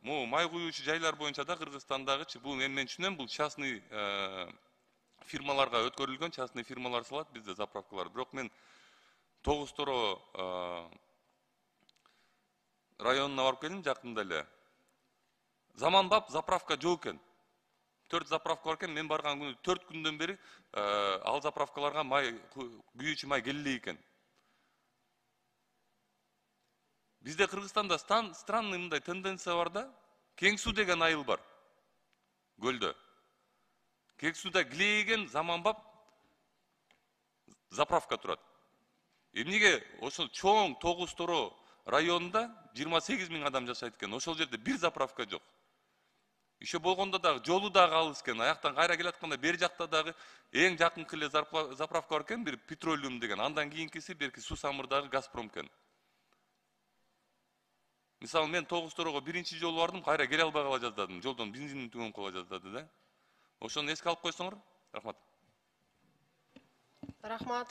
могу май куюучу жайлар боюнча да Кыргызстандагычы бул мен түшүнөм, бул частный фирмаларга өткөрүлгөн, частный фирмалар салат бизде заправкалар. Бирок мен Тогуз-Торо районуна барып келдим жакында эле. Заманбап заправка жок экен. 4 заправка бар экен, мен барган күнү 4 күндөн бери ал заправкаларга май күйүүчү май келбей экен. Бизде Кыргызстанда странный мындай тенденция бар да. Кеңсу деген айыл бар. Көлдө. Кеңсуда килейген заманбап заправка турат. Эмнеге ошол чоң Тогуз-Торо районунда 28 000 адам жашайт экен. Ошол жерде бир заправка жок. Еще болгондо дагы жолу дагы алыс экен. Аяктан кайра келатканда бери жакта дагы эң жакынкы эле заправка бар экен, бир Петролиум деген. Андан кийинкиси берки Суу Самырдагы Газпром экен. Мисалы мен Тогуз-Торого биринчи жолу бардым, кайра келе албай кала жаздадым. Жолдон бензиним түгөнүп кала жаздады да. Ошону эске алып койсоңор, рахмат. Рахмат.